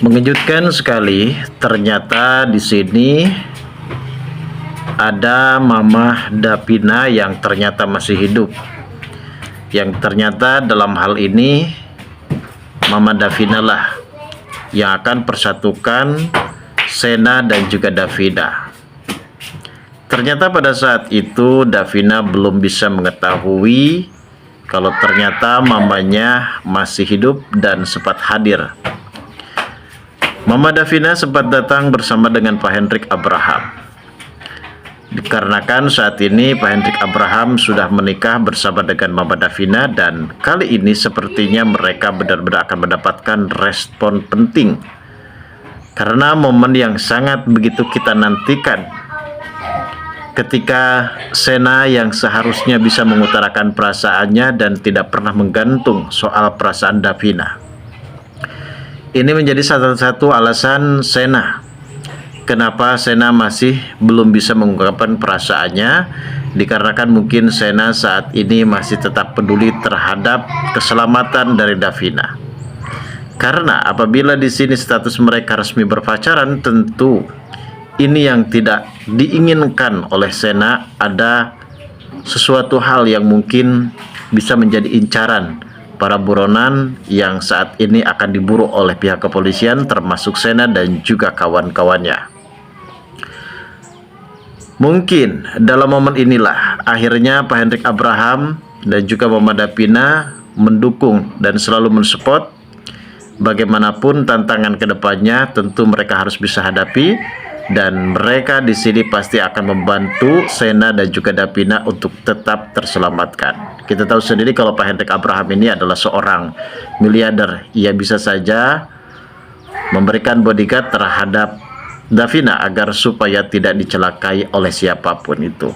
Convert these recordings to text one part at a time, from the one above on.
Mengejutkan sekali, ternyata di sini ada Mama Davina yang ternyata masih hidup. Yang ternyata dalam hal ini Mama Davina lah yang akan persatukan Sena dan juga Davina. Ternyata pada saat itu Davina belum bisa mengetahui kalau ternyata mamanya masih hidup dan sempat hadir. Mama Davina sempat datang bersama dengan Pak Hendrik Abraham. Dikarenakan saat ini Pak Hendrik Abraham sudah menikah bersama dengan Mama Davina, dan kali ini sepertinya mereka benar-benar akan mendapatkan respon penting. Karena momen yang sangat begitu kita nantikan ketika Sena yang seharusnya bisa mengutarakan perasaannya dan tidak pernah menggantung soal perasaan Davina. Ini menjadi satu-satu alasan Sena kenapa Sena masih belum bisa mengungkapkan perasaannya, dikarenakan mungkin Sena saat ini masih tetap peduli terhadap keselamatan dari Davina. Karena apabila di sini status mereka resmi berpacaran, tentu ini yang tidak diinginkan oleh Sena, ada sesuatu hal yang mungkin bisa menjadi incaran para buronan yang saat ini akan diburu oleh pihak kepolisian, termasuk Sena dan juga kawan-kawannya. Mungkin dalam momen inilah akhirnya Pak Hendrik Abraham dan juga Mama Davina mendukung dan selalu mensupport. Bagaimanapun tantangan kedepannya tentu mereka harus bisa hadapi, dan mereka di sini pasti akan membantu Sena dan juga Davina untuk tetap terselamatkan. Kita tahu sendiri kalau Pak Hendrik Abraham ini adalah seorang miliarder. Ia bisa saja memberikan bodyguard terhadap Davina agar supaya tidak dicelakai oleh siapapun itu.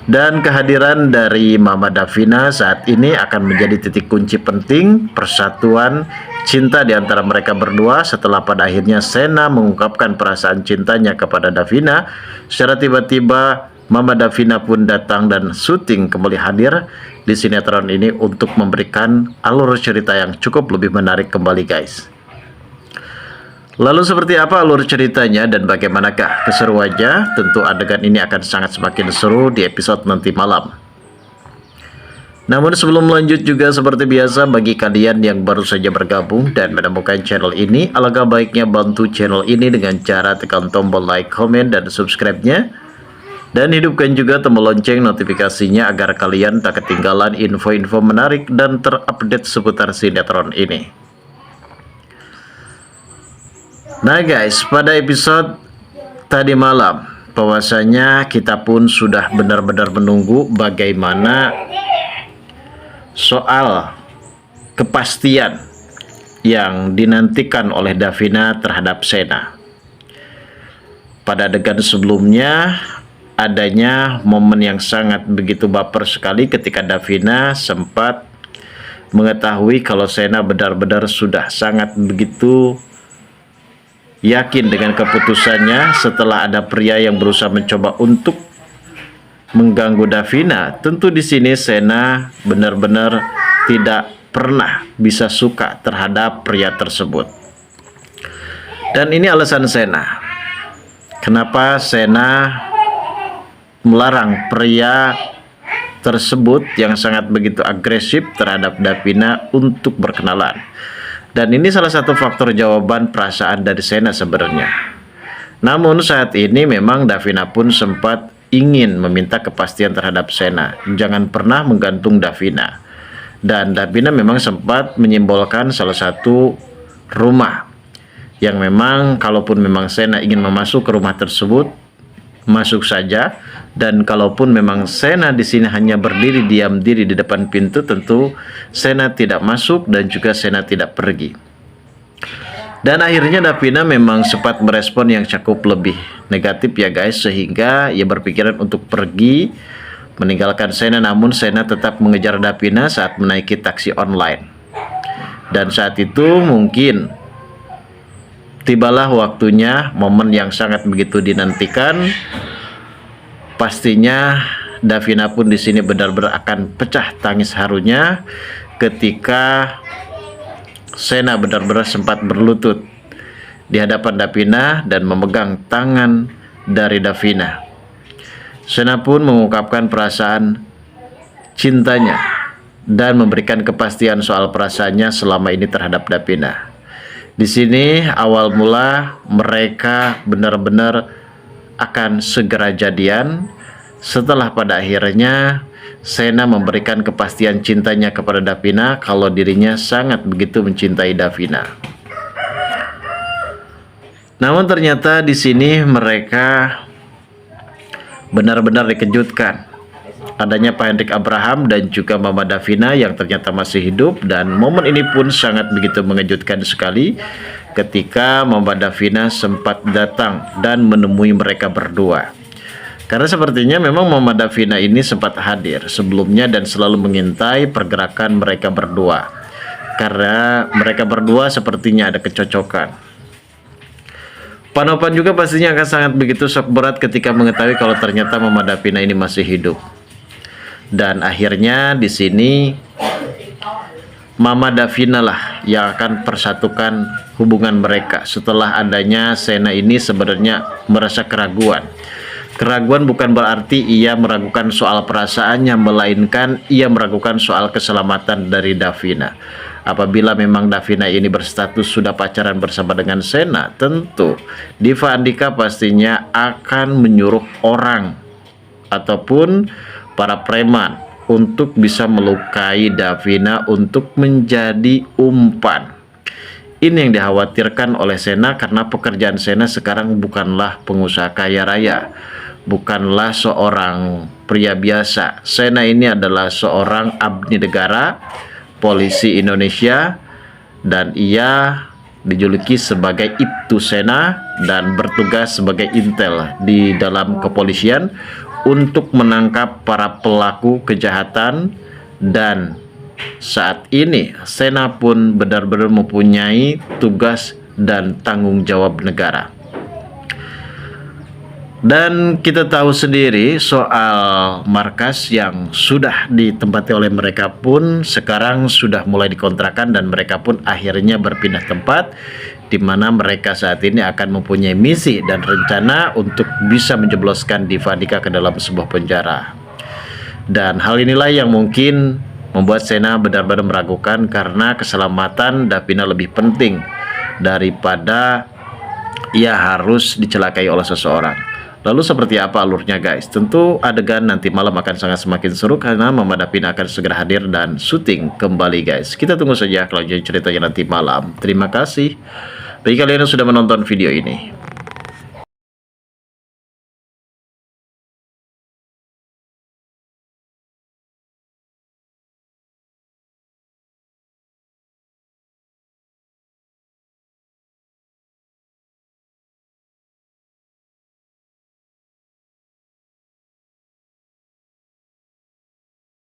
Dan kehadiran dari Mama Davina saat ini akan menjadi titik kunci penting persatuan cinta di antara mereka berdua, setelah pada akhirnya Sena mengungkapkan perasaan cintanya kepada Davina. Secara tiba-tiba Mama Davina pun datang dan syuting kembali hadir di sinetron ini untuk memberikan alur cerita yang cukup lebih menarik kembali, guys. Lalu seperti apa alur ceritanya dan bagaimanakah keseruannya? Tentu adegan ini akan sangat semakin seru di episode nanti malam. Namun sebelum lanjut juga seperti biasa, bagi kalian yang baru saja bergabung dan menemukan channel ini, alangkah baiknya bantu channel ini dengan cara tekan tombol like, komen, dan subscribe-nya. Dan hidupkan juga tombol lonceng notifikasinya agar kalian tak ketinggalan info-info menarik dan terupdate seputar sinetron ini. Nah guys, pada episode tadi malam bahwasanya kita pun sudah benar-benar menunggu bagaimana soal kepastian yang dinantikan oleh Davina terhadap Sena. Pada adegan sebelumnya adanya momen yang sangat begitu baper sekali ketika Davina sempat mengetahui kalau Sena benar-benar sudah sangat begitu yakin dengan keputusannya setelah ada pria yang berusaha mencoba untuk mengganggu Davina. Tentu di sini Sena benar-benar tidak pernah bisa suka terhadap pria tersebut. Dan ini alasan Sena. Kenapa Sena melarang pria tersebut yang sangat begitu agresif terhadap Davina untuk berkenalan. Dan ini salah satu faktor jawaban perasaan dari Sena sebenarnya. Namun saat ini memang Davina pun sempat ingin meminta kepastian terhadap Sena. Jangan pernah menggantung Davina. Dan Davina memang sempat menyimbolkan salah satu rumah yang memang kalaupun memang Sena ingin memasuk ke rumah tersebut, masuk saja. Dan kalaupun memang Sena di sini hanya berdiri diam diri di depan pintu, tentu Sena tidak masuk dan juga Sena tidak pergi. Dan akhirnya Davina memang sempat merespon yang cukup lebih negatif ya guys, sehingga ia berpikiran untuk pergi meninggalkan Sena. Namun Sena tetap mengejar Davina saat menaiki taksi online. Dan saat itu mungkin tibalah waktunya, momen yang sangat begitu dinantikan. Pastinya Davina pun di sini benar-benar akan pecah tangis harunya ketika Sena benar-benar sempat berlutut di hadapan Davina dan memegang tangan dari Davina. Sena pun mengungkapkan perasaan cintanya dan memberikan kepastian soal perasaannya selama ini terhadap Davina. Di sini awal mula mereka benar-benar akan segera jadian setelah pada akhirnya Sena memberikan kepastian cintanya kepada Davina kalau dirinya sangat begitu mencintai Davina. Namun ternyata di sini mereka benar-benar dikejutkan adanya Pak Hendrik Abraham dan juga Mama Davina yang ternyata masih hidup, dan momen ini pun sangat begitu mengejutkan sekali ketika Mama Davina sempat datang dan menemui mereka berdua. Karena sepertinya memang Mama Davina ini sempat hadir sebelumnya dan selalu mengintai pergerakan mereka berdua. Karena mereka berdua sepertinya ada kecocokan. Pak Nopan juga pastinya akan sangat begitu shock berat ketika mengetahui kalau ternyata Mama Davina ini masih hidup. Dan akhirnya di sini Mama Davina lah yang akan persatukan hubungan mereka setelah adanya Sena ini sebenarnya merasa keraguan. Keraguan bukan berarti ia meragukan soal perasaannya, melainkan ia meragukan soal keselamatan dari Davina. Apabila memang Davina ini berstatus sudah pacaran bersama dengan Sena, tentu Diva Andika pastinya akan menyuruh orang ataupun para preman untuk bisa melukai Davina untuk menjadi umpan. Ini yang dikhawatirkan oleh Sena karena pekerjaan Sena sekarang bukanlah pengusaha kaya raya, bukanlah seorang pria biasa. Sena ini adalah seorang abdi negara, polisi Indonesia, dan ia dijuluki sebagai Ibtu Sena dan bertugas sebagai intel di dalam kepolisian untuk menangkap para pelaku kejahatan. Dan saat ini Sena pun benar-benar mempunyai tugas dan tanggung jawab negara. Dan kita tahu sendiri soal markas yang sudah ditempati oleh mereka pun sekarang sudah mulai dikontrakan, dan mereka pun akhirnya berpindah tempat, di mana mereka saat ini akan mempunyai misi dan rencana untuk bisa menjebloskan Diva Andika ke dalam sebuah penjara. Dan hal inilah yang mungkin membuat Sena benar-benar meragukan karena keselamatan Davina lebih penting daripada ia harus dicelakai oleh seseorang. Lalu seperti apa alurnya guys? Tentu adegan nanti malam akan sangat semakin seru karena Mama Davina akan segera hadir dan syuting kembali guys. Kita tunggu saja kelanjutan ceritanya nanti malam. Terima kasih bagi kalian yang sudah menonton video ini.